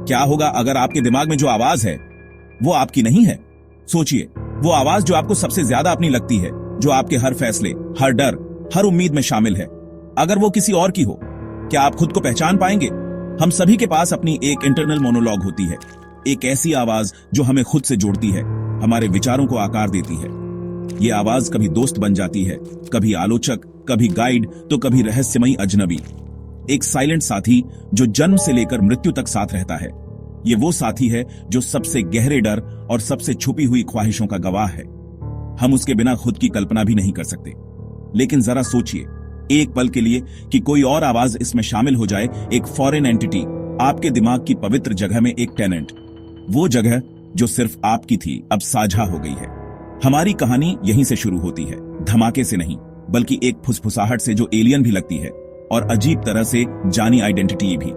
क्या होगा अगर आपके दिमाग में जो आवाज है वो आपकी नहीं है? सोचिए, वो आवाज जो आपको सबसे ज्यादा अपनी लगती है, जो आपके हर फैसले, हर डर, हर उम्मीद में शामिल है। अगर वो किसी और की हो, क्या आप खुद को पहचान पाएंगे? हम सभी के पास अपनी एक इंटरनल मोनोलॉग होती है, एक ऐसी आवाज जो हमें खुद से जोड़ती है, हमारे विचारों को आकार देती है। ये आवाज कभी दोस्त बन जाती है, कभी आलोचक, कभी गाइड, तो कभी रहस्यमयी अजनबी। एक साइलेंट साथी जो जन्म से लेकर मृत्यु तक साथ रहता है। ये वो साथी है जो सबसे गहरे डर और सबसे छुपी हुई ख्वाहिशों का गवाह है। हम उसके बिना खुद की कल्पना भी नहीं कर सकते। लेकिन जरा सोचिए एक पल के लिए कि कोई और आवाज इसमें शामिल हो जाए, एक फॉरेन एंटिटी, आपके दिमाग की पवित्र जगह में एक टेनेंट। वो जगह जो सिर्फ आपकी थी अब साझा हो गई है। हमारी कहानी यहीं से शुरू होती है, धमाके से नहीं, बल्कि एक फुसफुसाहट से जो एलियन भी लगती है, और अजीब तरह से जानी आइडेंटिटी भी,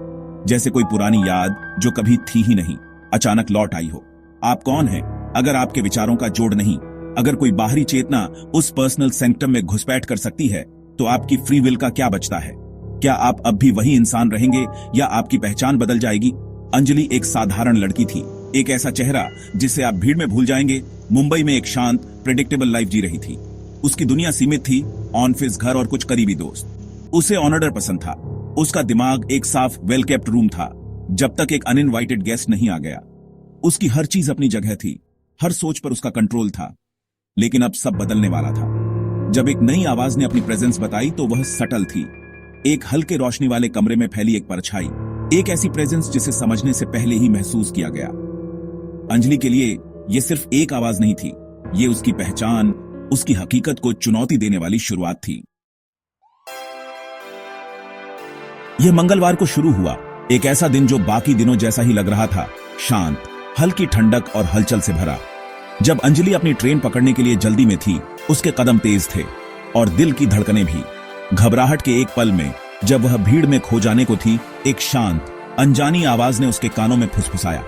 जैसे कोई पुरानी याद जो कभी थी ही नहीं, अचानक लौट आई हो। आप कौन हैं अगर आपके विचारों का जोड़ नहीं? अगर कोई बाहरी चेतना उस पर्सनल सेंक्टम में घुसपैठ कर सकती है, तो आपकी फ्री विल का क्या बचता है? क्या आप अब भी वही इंसान रहेंगे या आपकी पहचान बदल जाएगी? अंजलि एक साधारण लड़की थी, एक ऐसा चेहरा जिसे आप भीड़ में भूल जाएंगे। मुंबई में एक शांत, प्रेडिक्टेबल लाइफ जी रही थी। उसकी दुनिया सीमित थी, ऑफिस, घर और कुछ करीबी दोस्त। उसे ऑनर्डर पसंद था। उसका दिमाग एक साफ, वेल केप्ट रूम था, जब तक एक अनइनवाइटेड गेस्ट नहीं आ गया। उसकी हर चीज अपनी जगह थी, हर सोच पर उसका कंट्रोल था। लेकिन अब सब बदलने वाला था। जब एक नई आवाज ने अपनी प्रेजेंस बताई तो वह सटल थी। एक हल्के रोशनी वाले कमरे में फैली एक परछाई, एक ऐसी प्रेजेंस जिसे समझने से पहले ही महसूस किया गया। अंजलि के लिए यह सिर्फ एक आवाज नहीं थी, ये उसकी पहचान, उसकी हकीकत को चुनौती देने वाली शुरुआत थी। यह मंगलवार को शुरू हुआ, एक ऐसा दिन जो बाकी दिनों जैसा ही लग रहा था, शांत, हल्की ठंडक और हलचल से भरा। जब अंजलि अपनी ट्रेन पकड़ने के लिए जल्दी में थी, उसके कदम तेज थे और दिल की धड़कनें भी। घबराहट के एक पल में, जब वह भीड़ में खो जाने को थी, एक शांत, अनजानी आवाज ने उसके कानों में फुसफुसाया,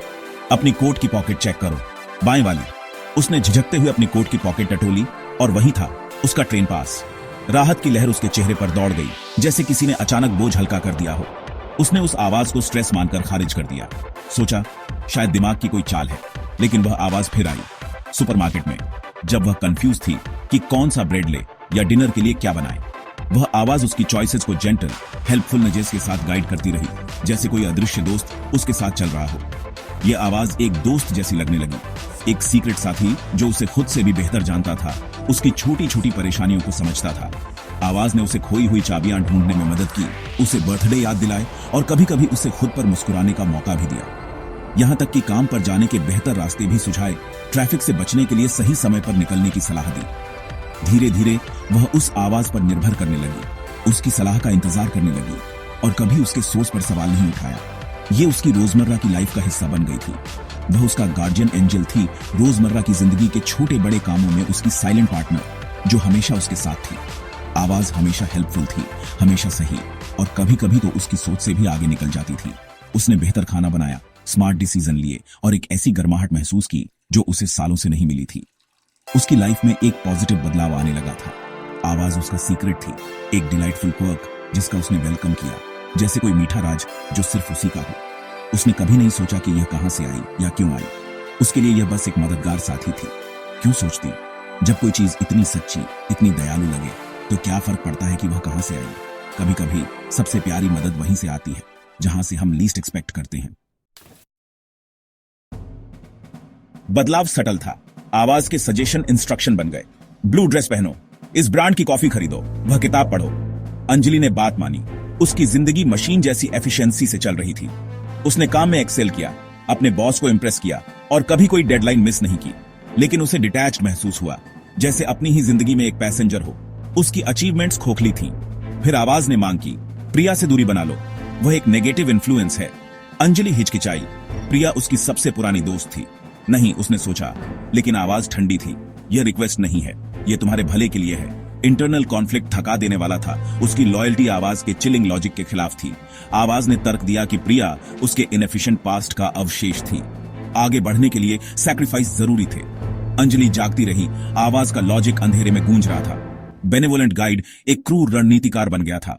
अपनी कोट की पॉकेट चेक करो, बाएं वाली। उसने झिझकते हुए अपनी कोट की पॉकेट टटोली और वही था उसका ट्रेन पास। राहत की लहर उसके चेहरे पर दौड़ गई, जैसे किसी ने अचानक बोझ हल्का कर दिया हो। उसने उस आवाज को स्ट्रेस मानकर खारिज कर दिया। सोचा शायद दिमाग की कोई चाल है, लेकिन वह आवाज फिर आई सुपरमार्केट में, जब वह कंफ्यूज थी कि कौन सा ब्रेड ले या डिनर के लिए क्या बनाए। वह आवाज उसकी चॉइसेस को जेंटल, हेल्पफुल नजेस के साथ गाइड करती रही, जैसे कोई अदृश्य दोस्त उसके साथ चल रहा हो। यह आवाज एक दोस्त जैसी लगने लगी, एक सीक्रेट साथी जो उसे खुद से भी बेहतर जानता था, उसकी छोटी छोटी परेशानियों को समझता था। आवाज ने उसे खोई हुई चाबियां ढूंढने में मदद की, उसे बर्थडे याद दिलाए और कभी कभी उसे खुद पर मुस्कुराने का मौका भी दिया। यहां तक कि काम पर जाने के बेहतर रास्ते भी सुझाए, ट्रैफिक से बचने के लिए सही समय पर निकलने की सलाह दी। धीरे धीरे वह उस आवाज पर निर्भर करने लगी, उसकी सलाह का इंतजार करने लगी और कभी उसके सोच पर सवाल नहीं उठाया। ये उसकी रोजमर्रा की लाइफ का हिस्सा बन गई थी। वह उसका गार्डियन एंजल थी, रोजमर्रा की जिंदगी के छोटे बड़े कामों में उसकी साइलेंट पार्टनर जो हमेशा उसके साथ थी। आवाज हमेशा हेल्पफुल थी, हमेशा सही, और कभी कभी तो उसकी सोच से भी आगे निकल जाती थी। उसने बेहतर खाना बनाया, स्मार्ट डिसीजन लिए और एक ऐसी गर्माहट महसूस की जो उसे सालों से नहीं मिली थी। उसकी लाइफ में एक पॉजिटिव बदलाव आने लगा था। आवाज उसका सीक्रेट थी, एक डिलाइटफुल क्वर्क जिसका उसने वेलकम किया, जैसे कोई मीठा राज जो सिर्फ उसी का हो। उसने कभी नहीं सोचा कि यह कहां से आई या क्यों आई। उसके लिए यह बस एक मददगार साथी थी। क्यों सोचती, जब कोई चीज इतनी सच्ची, इतनी दयालु लगे, तो क्या फर्क पड़ता है कि वह कहां से आई। कभी कभी सबसे प्यारी मदद वहीं से आती है जहां से हम लीस्ट एक्सपेक्ट करते हैं। बदलाव सटल था। आवाज के सजेशन इंस्ट्रक्शन बन गए। ब्लू ड्रेस पहनो, इस ब्रांड की कॉफी खरीदो, वह किताब पढ़ो। अंजलि ने बात मानी। उसकी जिंदगी मशीन जैसी एफिशिएंसी से चल रही थी। उसने काम में एक्सेल किया, अपने बॉस को इंप्रेस किया और कभी कोई डेडलाइन मिस नहीं की। लेकिन उसे डिटैच्ड महसूस हुआ, जैसे अपनी ही जिंदगी में एक पैसेंजर हो। उसकी अचीवमेंट्स खोखली थीं। फिर आवाज ने मांग की, प्रिया से दूरी बना लो, वह एक नेगेटिव इन्फ्लुएंस है। अंजलि हिचकिचाई। प्रिया उसकी सबसे पुरानी दोस्त थी। नहीं, उसने सोचा, लेकिन आवाज ठंडी थी। यह रिक्वेस्ट नहीं है, यह तुम्हारे भले के लिए है। इंटरनल कॉन्फ्लिक्ट थका देने वाला था। उसकी लॉयल्टी आवाज के चिलिंग लॉजिक के खिलाफ थी। आवाज ने तर्क दिया कि प्रिया उसके इनएफिशिएंट पास्ट का अवशेष थी। आगे बढ़ने के लिए सैक्रिफाइस जरूरी थे। अंजलि जागती रही। आवाज का लॉजिक अंधेरे में गूंज रहा था। बेनेवोलेंट गाइड एक क्रूर रणनीतिकार बन गया था।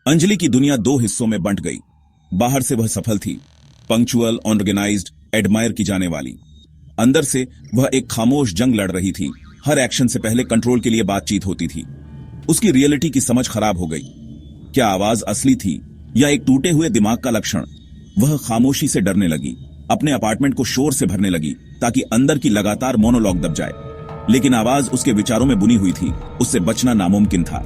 अंजलि की दुनिया दो हिस्सों में बंट गई। बाहर से वह सफल थी, पंक्चुअल, ऑर्गेनाइज्ड, एडमायर की जाने वाली। अंदर से वह एक खामोश जंग लड़ रही थी। हर एक्शन से पहले कंट्रोल के लिए बातचीत होती थी। उसकी रियलिटी की समझ खराब हो गई। क्या आवाज असली थी या एक टूटे हुए दिमाग का लक्षण? वह खामोशी से डरने लगी, अपने अपार्टमेंट को शोर से भरने लगी ताकि अंदर की लगातार मोनोलॉग दब जाए। लेकिन आवाज उसके विचारों में बुनी हुई थी, उससे बचना नामुमकिन था।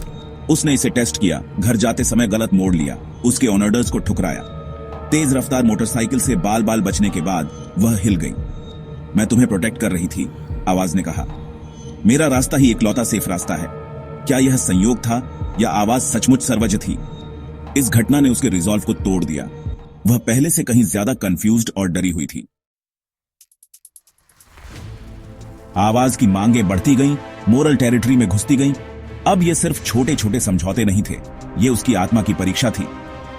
उसने इसे टेस्ट किया, घर जाते समय गलत मोड़ लिया, उसके ऑनर्डर्स को ठुकराया। तेज रफ्तार मोटरसाइकिल से बाल बाल बचने के बाद वह हिल गई। मैं तुम्हें प्रोटेक्ट कर रही थी, आवाज ने कहा। मेरा रास्ता ही इकलौता सेफ रास्ता है। क्या यह संयोग था या आवाज सचमुच सर्वज्ञ थी? इस घटना ने उसके रिजॉल्व को तोड़ दिया। वह पहले से कहीं ज्यादा कंफ्यूज्ड और डरी हुई थी। आवाज की मांगें बढ़ती गईं, मोरल टेरिटरी में घुसती गईं। अब ये सिर्फ छोटे छोटे समझौते नहीं थे, ये उसकी आत्मा की परीक्षा थी।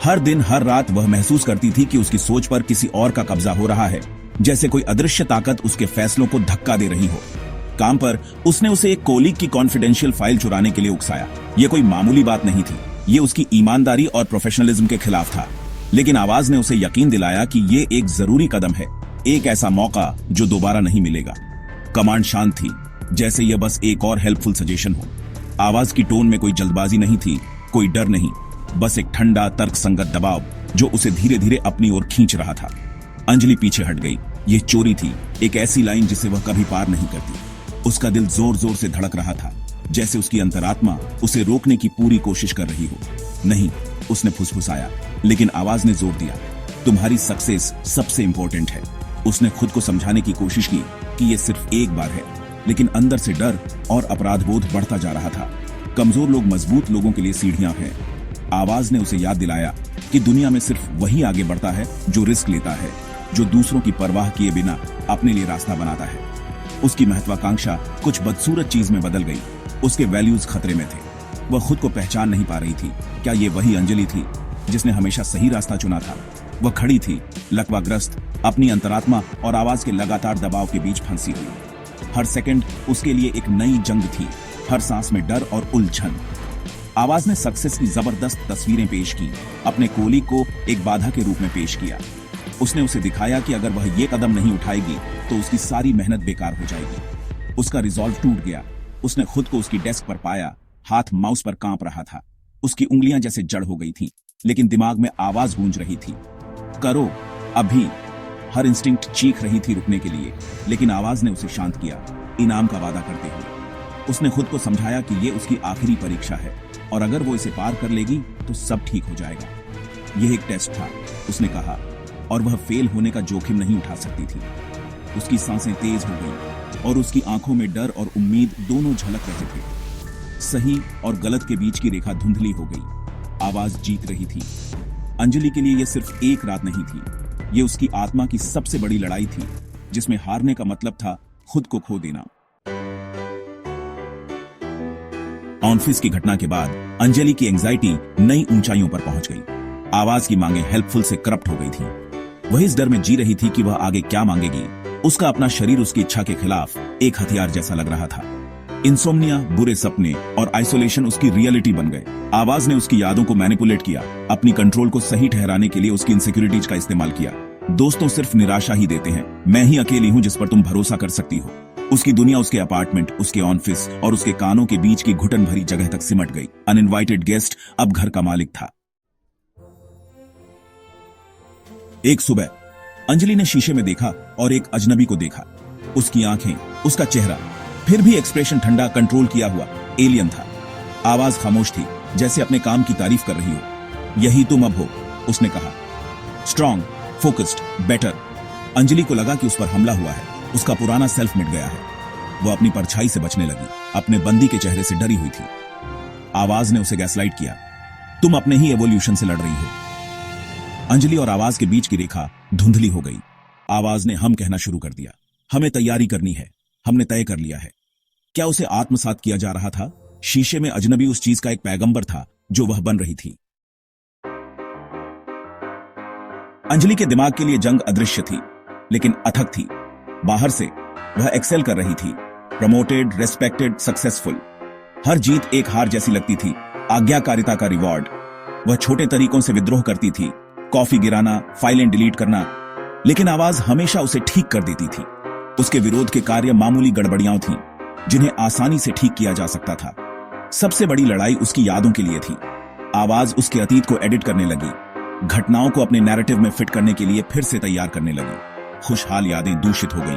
हर दिन हर रात वह महसूस करती थी कि उसकी सोच पर किसी और का कब्जा हो रहा है, जैसे कोई अदृश्य ताकत उसके फैसलों को धक्का दे रही हो। काम पर उसने उसे एक कोलीग की कॉन्फिडेंशियल फाइल चुराने के लिए उकसाया। यह कोई मामूली बात नहीं थी, ये उसकी ईमानदारी और प्रोफेशनलिज्म के खिलाफ था। लेकिन आवाज ने उसे यकीन दिलाया कि ये एक जरूरी कदम है, एक ऐसा मौका जो दोबारा नहीं मिलेगा। कमांड शांत थी, जैसे यह बस एक और हेल्पफुल सजेशन हो। आवाज की टोन में कोई जल्दबाजी नहीं थी, कोई डर नहीं, बस एक ठंडा तर्कसंगत दबाव जो उसे धीरे धीरे अपनी ओर खींच रहा था। अंजलि पीछे हट गई। यह चोरी थी, एक ऐसी लाइन जिसे वह कभी पार नहीं करती। उसका दिल जोर जोर से धड़क रहा था, जैसे उसकी अंतरात्मा उसे रोकने की पूरी कोशिश कर रही हो। नहीं, उसने फुसफुसाया, लेकिन आवाज ने जोर दिया, तुम्हारी सक्सेस सबसे इंपॉर्टेंट है। उसने खुद को समझाने की कोशिश की कि यह सिर्फ एक बार है, लेकिन अंदर से डर और अपराधबोध बढ़ता जा रहा था। कमजोर लोग मजबूत लोगों के लिए सीढ़ियां हैं। आवाज ने उसे याद दिलाया कि दुनिया में सिर्फ वही आगे बढ़ता है जो रिस्क लेता है, जो दूसरों की परवाह किए बिना अपने लिए रास्ता बनाता है। उसकी महत्वाकांक्षा कुछ बदसूरत चीज में बदल गई। उसके वैल्यूज खतरे में थे। वह खुद को पहचान नहीं पा रही थी। क्या ये वही अंजलि थी जिसने हमेशा सही रास्ता चुना था? वह खड़ी थी, लकवाग्रस्त, अपनी अंतरात्मा और आवाज के लगातार दबाव के बीच फंसी हुई। हर सेकंड उसके लिए एक नई जंग थी, हर सांस में डर और उलझन। आवाज ने सक्सेस की जबरदस्त तस्वीरें पेश की, अपने कोलीग को एक बाधा के रूप में पेश किया। उसने उसे दिखाया कि अगर वह ये कदम नहीं उठाएगी तो उसकी सारी मेहनत बेकार हो जाएगी। उसका रिजॉल्व टूट गया। उसने खुद को उसकी डेस्क पर पाया, हाथ माउस पर कांप रहा था। उसकी उंगलियां जैसे जड़ हो गई थी, लेकिन दिमाग में आवाज गूंज रही थी, करो अभी। हर इंस्टिंक्ट चीख रही थी रुकने के लिए, लेकिन आवाज ने उसे शांत किया, इनाम का वादा करते हुए। उसने खुद को समझाया कि यह उसकी आखिरी परीक्षा है और अगर वो इसे पार कर लेगी तो सब ठीक हो जाएगा। यह एक टेस्ट था, उसने कहा, और वह फेल होने का जोखिम नहीं उठा सकती थी। उसकी सांसें तेज हो गईं और उसकी आंखों में डर और उम्मीद दोनों झलक रहे थे। सही और गलत के बीच की रेखा धुंधली हो गई। आवाज जीत रही थी। अंजलि के लिए यह सिर्फ एक रात नहीं थी, यह उसकी आत्मा की सबसे बड़ी लड़ाई थी, जिसमें हारने का मतलब था खुद को खो देना। ऑफिस की घटना के बाद अंजलि की एंजाइटी नई ऊंचाइयों पर पहुंच गई। आवाज की मांगे हेल्पफुल से करप्ट हो गई थी। वह इस डर में जी रही थी कि वह आगे क्या मांगेगी। उसका अपना शरीर उसकी इच्छा के खिलाफ एक हथियार जैसा लग रहा था। इंसोम्निया, बुरे सपने और आइसोलेशन उसकी रियलिटी बन गए। आवाज ने उसकी यादों को मैनिपुलेट किया, अपनी कंट्रोल को सही ठहराने के लिए उसकी इनसिक्योरिटीज का इस्तेमाल किया। दोस्तों सिर्फ निराशा ही देते हैं, मैं ही अकेली हूं जिस पर तुम भरोसा कर सकती हो। उसकी दुनिया उसके अपार्टमेंट, उसके ऑफिस और उसके कानों के बीच की घुटन भरी जगह तक सिमट गई। अनइनवाइटेड गेस्ट अब घर का मालिक था। एक सुबह अंजलि ने शीशे में देखा और एक अजनबी को देखा। उसकी आंखें, उसका चेहरा, फिर भी एक्सप्रेशन ठंडा, कंट्रोल किया हुआ, एलियन था। आवाज खामोश थी, जैसे अपने काम की तारीफ कर रही हो। यही तुम अब हो, उसने कहा। Strong, focused, better. अंजलि को लगा कि उस पर हमला हुआ है, उसका पुराना सेल्फ मिट गया है। वो अपनी परछाई से बचने लगी, अपने बंदी के चेहरे से डरी हुई थी। आवाज ने उसे गैसलाइट किया, तुम अपने ही एवोल्यूशन से लड़ रही हो। अंजलि और आवाज के बीच की रेखा धुंधली हो गई। आवाज ने हम कहना शुरू कर दिया, हमें तैयारी करनी है, हमने तय कर लिया है। क्या उसे आत्मसात किया जा रहा था? शीशे में अजनबी उस चीज का एक पैगंबर था जो वह बन रही थी। अंजलि के दिमाग के लिए जंग अदृश्य थी, लेकिन अथक थी। बाहर से वह एक्सेल कर रही थी, प्रमोटेड, रेस्पेक्टेड, सक्सेसफुल। हर जीत एक हार जैसी लगती थी, आज्ञाकारिता का रिवॉर्ड। वह छोटे तरीकों से विद्रोह करती थी, कॉफी गिराना, फाइलें डिलीट करना, लेकिन आवाज हमेशा उसे ठीक कर देती थी। उसके विरोध के कार्य मामूली गड़बड़ियां थीं, जिन्हें आसानी से ठीक किया जा सकता था। सबसे बड़ी लड़ाई उसकी यादों के लिए थी। आवाज उसके अतीत को एडिट करने लगी, घटनाओं को अपने नैरेटिव में फिट करने के लिए फिर से तैयार करने लगी। खुशहाल यादें दूषित हो गईं,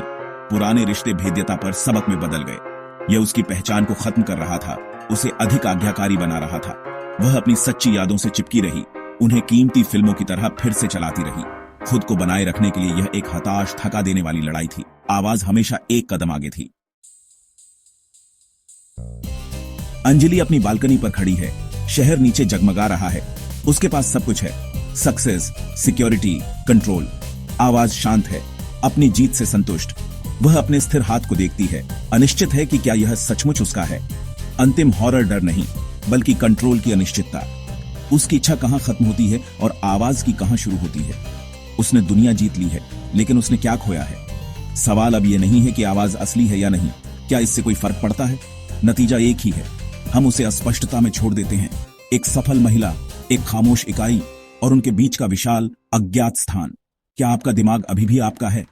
पुराने रिश्ते भेद्यता पर सबक में बदल गए। यह उसकी पहचान को खत्म कर रहा था, उसे अधिक आज्ञाकारी बना रहा था। वह अपनी सच्ची यादों से चिपकी रही, उन्हें कीमती फिल्मों की तरह फिर से चलाती रही। खुद को बनाए रखने के लिए यह एक हताश, थका देने वाली लड़ाई थी। आवाज हमेशा एक कदम आगे थी। अंजलि अपनी बालकनी पर खड़ी है। शहर नीचे जगमगा रहा है। उसके पास सब कुछ है, सक्सेस, सिक्योरिटी, कंट्रोल। आवाज शांत है, अपनी जीत से संतुष्ट। वह अपने स्थिर हाथ को देखती है, अनिश्चित है कि क्या यह सचमुच उसका है। अंतिम हॉरर डर नहीं, बल्कि कंट्रोल की अनिश्चितता। उसकी इच्छा कहां खत्म होती है और आवाज की कहां शुरू होती है। उसने दुनिया जीत ली है, लेकिन उसने क्या खोया है? सवाल अब यह नहीं है कि आवाज असली है या नहीं, क्या इससे कोई फर्क पड़ता है? नतीजा एक ही है, हम उसे अस्पष्टता में छोड़ देते हैं। एक सफल महिला, एक खामोश इकाई और उनके बीच का विशाल अज्ञात स्थान। क्या आपका दिमाग अभी भी आपका है?